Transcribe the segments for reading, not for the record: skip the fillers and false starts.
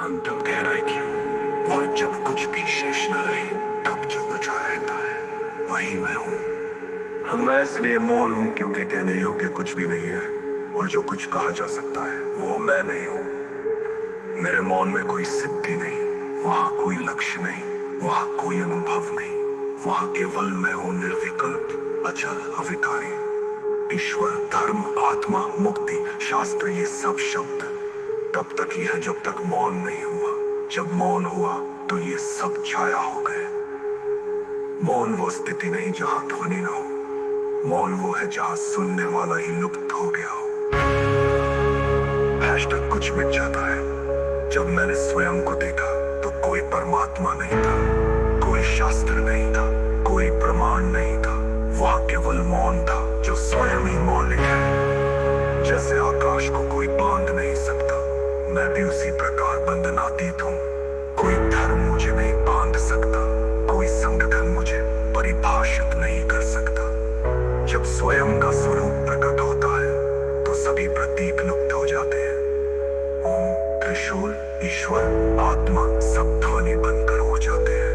अंतम गहराई क्यों? वह जब कुछ भी शेष न रहे, तब जो बचा रहता है वही मैं हूँ। मैं इसलिए मौन हूँ क्योंकि कहने योग्य कुछ भी नहीं है, और जो कुछ कहा जा सकता है वो मैं नहीं हूँ। मेरे मौन में कोई सिद्धि नहीं, वहाँ कोई लक्ष्य नहीं, वहाँ कोई अनुभव नहीं। वहाँ केवल मैं हूँ, निर्विकल्प, अचल, अविकारी। ईश्वर, धर्म, आत्मा, मुक्ति, शास्त्र, ये सब शब्द तब तक ही है जब तक मौन नहीं हुआ। जब मौन हुआ तो ये सब छाया हो गए। मौन वो स्थिति नहीं जहाँ ध्वनि न हो, मौन वो है जहाँ सुनने वाला ही लुप्त हो गया हो। हैशटैग कुछ मिट जाता है। जब मैंने स्वयं को देखा तो कोई परमात्मा नहीं था, कोई शास्त्र नहीं था, कोई प्रमाण नहीं था। वह केवल मौन था जो स्वयं ही मौलिक है। जैसे आकाश को कोई बांध नहीं सकता, मैं भी उसी प्रकार बंधनातीत हूँ। कोई धर्म मुझे नहीं बांध सकता, कोई संगठन मुझे परिभाषित नहीं कर सकता। जब स्वयं का स्वरूप प्रकट होता है तो सभी प्रतीक लुप्त हो जाते हैं। ओम, त्रिशूल, ईश्वर, आत्मा सब ध्वनि बनकर हो जाते हैं।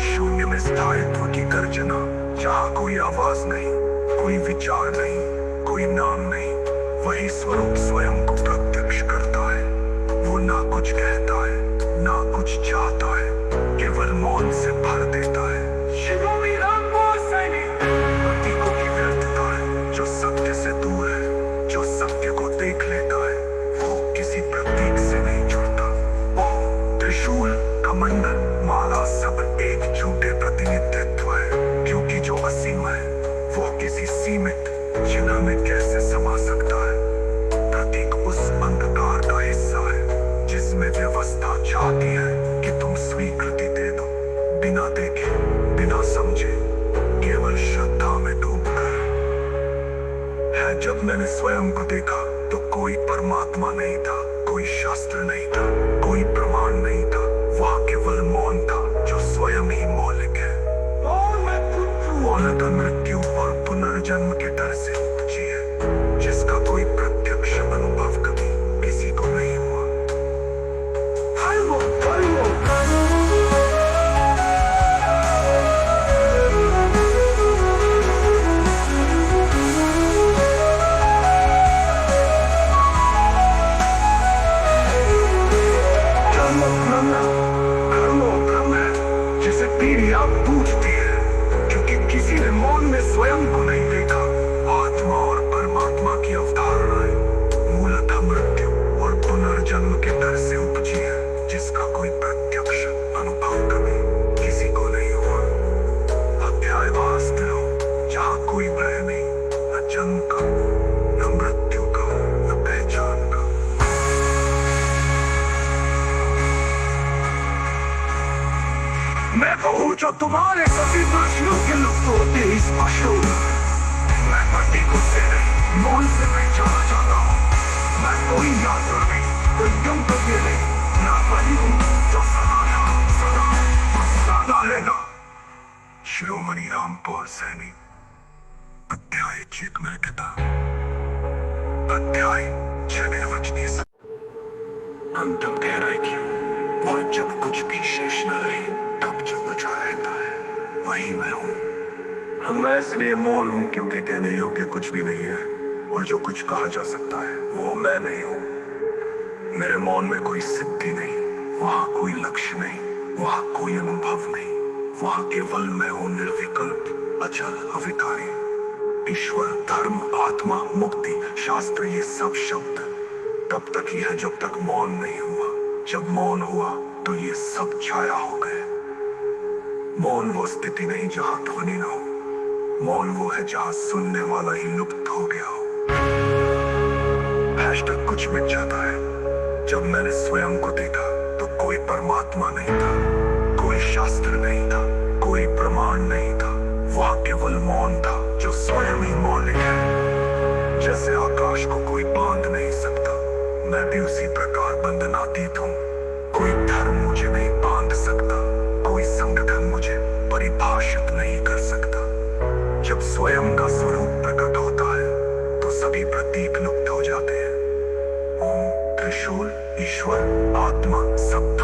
शून्य में स्थायित्व की गर्जना, जहाँ कोई आवाज नहीं, कोई विचार नहीं, कोई नाम नहीं, वही स्वरूप स्वयं को प्रत्यक्ष करता है। वो ना कुछ कहता है, ना कुछ चाहता है, केवल मौन से भर देता है। प्रतीकों की व्यर्थता है जो सत्य से दूर है। जो सत्य को देख लेता है वो किसी प्रतीक से नहीं जुड़ता। ओम, त्रिशूल, कमंडल, माला सब एक झूठे प्रतिनिधित्व है, क्योंकि जो असीम है वो किसी सीमित चिन्ह में कैसे समा सकता है। प्रतीक उस अंधकार का हिस्सा है जिसमें व्यवस्था चाहती है कि तुम स्वीकृति दे दो, बिना देखे, बिना समझे, केवल श्रद्धा में डूबकर। है जब मैंने स्वयं को देखा तो कोई परमात्मा नहीं था, कोई शास्त्र नहीं था, कोई प्रमाण नहीं था। वह केवल मौन था जो स्वयं ही मौलिक है। मौनता मृत्यु और पुनर्जन्म के डर से उपजी है, जिसका कोई प्रत्यक्ष अनुभव कभी किसी को नहीं हुआ। धर्मों है जिसे पीढ़ियां पूछती है, क्योंकि किसी ने मौन में स्वयं को नहीं देखा। आत्मा और परमात्मा की अवधारणाएं मूलतः मृत्यु और पुनर्जन्म के डर से उपजी है, जिसका कोई प्रत्यक्ष अनुभव कभी किसी को नहीं हुआ। अध्याय वास्तव हो जहाँ कोई भय नहीं, न जन्म का, न मृत्यु का, न पहचान का। मैं कहूँ जो तुम्हारे सभी दृश्यों के लुप्त होते ही स्पष्ट होगा। मैं प्रतीकों से नहीं, मौन से पहचाना चाहता हूँ। मैं कोई यात्रा नहीं, कोई गंतव्य नहीं, ना वही हूँ जो सदा रहेगा। शिरोमणि रामपाल सैनी। अध्याय चित्मृतता। अध्याय जनवचनी। अंतम गहराई क्यों? वह जब कुछ भी शेष न रहे, तब जो बचा रहता है वही मैं हूँ। मैं इसलिए मौन हूँ क्योंकि कहने योग्य कुछ भी नहीं है, और जो कुछ कहा जा सकता है वो मैं नहीं हूँ। मेरे मौन में कोई सिद्धि नहीं, वहाँ कोई लक्ष्य नहीं, वहाँ कोई अनुभव नहीं। वहाँ केवल मैं हूँ, निर्विकल्प, अचल, अविकारी। ईश्वर, धर्म, आत्मा, मुक्ति, शास्त्र, ये सब शब्द तब तक ही है जब तक मौन नहीं हुआ। जब मौन हुआ तो ये सब छाया हो गए। मौन वो स्थिति नहीं जहाँ ध्वनि न हो, मौन वो है जहाँ सुनने वाला ही लुप्त हो गया हो। हैशटैग कुछ मिट जाता है। जब मैंने स्वयं को देखा तो कोई परमात्मा नहीं था, कोई शास्त्र नहीं था, कोई प्रमाण नहीं था। वह केवल मौन था जो स्वयं ही मौलिक है। जैसे आकाश को कोई बांध नहीं सकता, मैं भी उसी प्रकार बंधनातीत हूँ। कोई धर्म मुझे नहीं बांध सकता, कोई संगठन मुझे परिभाषित नहीं कर सकता। जब स्वयं का स्वरूप प्रकट होता है तो सभी प्रतीक लुप्त हो जाते हैं। ओम, त्रिशूल, ईश्वर, आत्मा सब